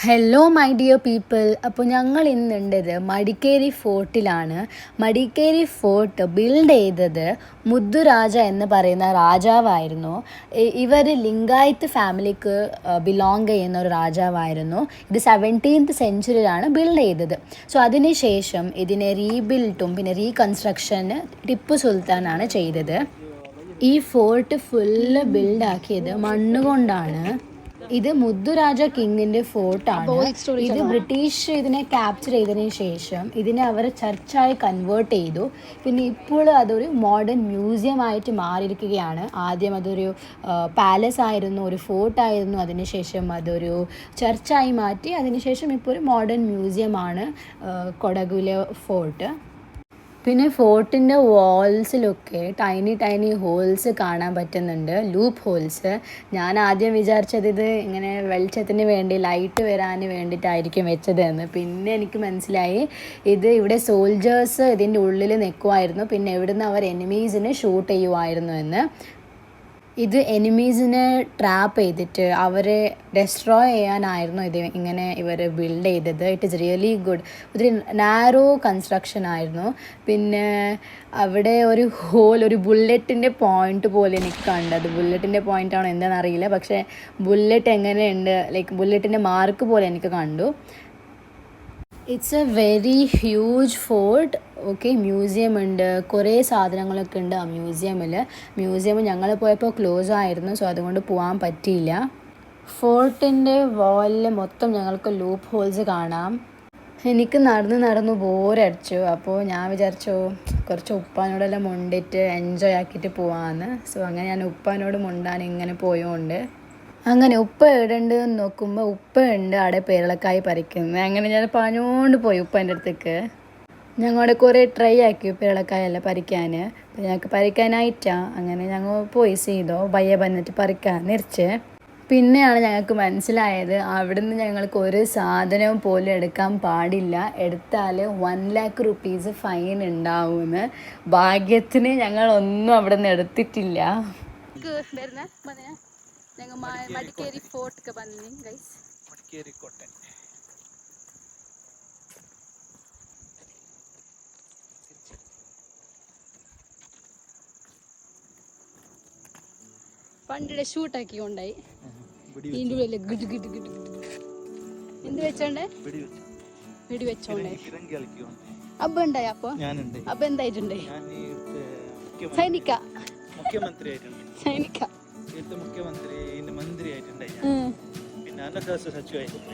Hello my dear people. അപ്പോൾ ഞങ്ങൾ ഇന്നുണ്ടത് Madikeri ഫോർട്ടിലാണ്. Madikeri fort build ചെയ്തത് മുദ്ദുരാജ എന്ന് പറയുന്ന രാജാവായിരുന്നു. ഇവർ ലിംഗായത്ത് ഫാമിലിക്ക് ബിലോങ് ചെയ്യുന്ന ഒരു രാജാവായിരുന്നു. ഇത് 17th സെഞ്ച്വറിയിലാണ് ബിൽഡ് ചെയ്തത്. സോ അതിനുശേഷം ഇതിനെ റീബിൽട്ടും പിന്നെ റീകൺസ്ട്രക്ഷന് ടിപ്പു സുൽത്താനാണ് ചെയ്തത്. ഈ ഫോർട്ട് ഫുള്ള് ബിൽഡാക്കിയത് മണ്ണുകൊണ്ടാണ്. ഇത് മുദ്ദുരാജ കിങ്ങിൻ്റെ ഫോർട്ടാണ്. ഇത് ബ്രിട്ടീഷ് ഇതിനെ ക്യാപ്ചർ ചെയ്തതിന് ശേഷം ഇതിനെ അവർ ചർച്ചായി കൺവേർട്ട് ചെയ്തു. പിന്നെ ഇപ്പോൾ അതൊരു മോഡേൺ മ്യൂസിയം ആയിട്ട് മാറിയിരിക്കുകയാണ്. ആദ്യം അതൊരു പാലസ് ആയിരുന്നു, ഒരു ഫോർട്ടായിരുന്നു. അതിനുശേഷം അതൊരു ചർച്ചായി മാറ്റി. അതിനുശേഷം ഇപ്പോൾ ഒരു മോഡേൺ മ്യൂസിയമാണ് കൊടഗുലെ ഫോർട്ട്. പിന്നെ ഫോർട്ടിൻ്റെ വാൾസിലൊക്കെ ടൈനി ഹോൾസ് കാണാൻ പറ്റുന്നുണ്ട്, ലൂപ്പ് ഹോൾസ്. ഞാൻ ആദ്യം വിചാരിച്ചത് ഇത് ഇങ്ങനെ വെളിച്ചത്തിന് വേണ്ടി ലൈറ്റ് വരാൻ വേണ്ടിയിട്ടായിരിക്കും വെച്ചതെന്ന്. പിന്നെ എനിക്ക് മനസ്സിലായി ഇത് ഇവിടെ സോൾജേഴ്സ് ഇതിൻ്റെ ഉള്ളിൽ നിൽക്കുമായിരുന്നു. പിന്നെ ഇവിടുന്ന് അവർ എനിമീസിനെ ഷൂട്ട് ചെയ്യുമായിരുന്നു എന്ന്. ഇത് എനിമീസിനെ ട്രാപ്പ് ചെയ്തിട്ട് അവരെ ഡെസ്ട്രോയ് ചെയ്യാനായിരുന്നു ഇത് ഇങ്ങനെ ഇവർ ബിൽഡ് ചെയ്തത്. It is really good. ഒത്തിരി നാരോ കൺസ്ട്രക്ഷൻ ആയിരുന്നു. പിന്നെ അവിടെ ഒരു ഹോൾ, ഒരു ബുള്ളറ്റിൻ്റെ പോയിന്റ് പോലെ എനിക്ക് കണ്ടത്. ബുള്ളറ്റിൻ്റെ പോയിൻ്റ് ആണോ എന്താണെന്ന് അറിയില്ല, പക്ഷേ ബുള്ളറ്റ് എങ്ങനെയുണ്ട്, ലൈക്ക് ബുള്ളറ്റിൻ്റെ മാർക്ക് പോലെ എനിക്ക് കണ്ടു. It's A very huge fort. Okay, museum ഉണ്ട്, കുറേ സാധനങ്ങളൊക്കെ ഉണ്ട് ആ മ്യൂസിയം ഞങ്ങൾ പോയപ്പോൾ ക്ലോസ് ആയിരുന്നു. സോ അതുകൊണ്ട് പോകാൻ പറ്റിയില്ല. ഫോർട്ടിൻ്റെ വാളിൽ മൊത്തം ഞങ്ങൾക്ക് ലൂപ്പ് ഹോൾസ് കാണാം. എനിക്ക് നടന്ന് ബോറടിച്ചു. അപ്പോൾ ഞാൻ വിചാരിച്ചു കുറച്ച് ഉപ്പാനോടെല്ലാം മുണ്ടിട്ട് എൻജോയ് ആക്കിയിട്ട് പോവാമെന്ന്. സോ അങ്ങനെ ഞാൻ ഉപ്പാനോട് മുണ്ടാൻ ഇങ്ങനെ പോയോണ്ട് അങ്ങനെ ഉപ്പ ഇടണ്ട് നോക്കുമ്പോൾ ഉപ്പ ഉണ്ട് അവിടെ പേരളക്കായി പറിക്കുന്നത്. അങ്ങനെ ഞാൻ പറഞ്ഞുകൊണ്ട് പോയി ഉപ്പൻ്റെ അടുത്തേക്ക്. ഞങ്ങളുടെ കുറേ ട്രൈ ആക്കി പേരളക്കായെല്ലാം പറിക്കാൻ. ഞങ്ങൾക്ക് പറിക്കാനായിട്ടാ. അങ്ങനെ ഞങ്ങൾ പോയി ചെയ്തോ ബയ്യ വന്നിട്ട് പറിക്കാൻ നിറച്ച്. പിന്നെയാണ് ഞങ്ങൾക്ക് മനസ്സിലായത് അവിടുന്ന് ഞങ്ങൾക്ക് ഒരു സാധനവും പോലും എടുക്കാൻ പാടില്ല, എടുത്താൽ 1 lakh rupees ഫൈൻ ഉണ്ടാവുമെന്ന്. ഭാഗ്യത്തിന് ഞങ്ങളൊന്നും അവിടെ നിന്ന് എടുത്തിട്ടില്ല. ഞങ്ങൾ മടിക്കേരി ഫോർട്ട് ಬಂದಿನಿ ಗೈಸ್. ಮಡಿಕೇರಿ ಕೋಟೆ പണ്ടിടെ ഷൂട്ട് ആക്കി കൊണ്ടായി. ഇതിൻ്റെ ഉള്ളിൽ ഗിഡ് ഗിഡ് ഗിഡ് എന്ത് വെച്ചോണ്ടേ വെടി വെച്ചോണ്ടേ അബ്ബ ഉണ്ടായി. അപ്പൊ അബ്ബ എന്തായിട്ടുണ്ടേ? സൈനിക മുഖ്യമന്ത്രി മന്ത്രിയായിട്ടുണ്ടായി. പിന്നെ അന്നദാസ സച്ചിവായിട്ടുണ്ട്.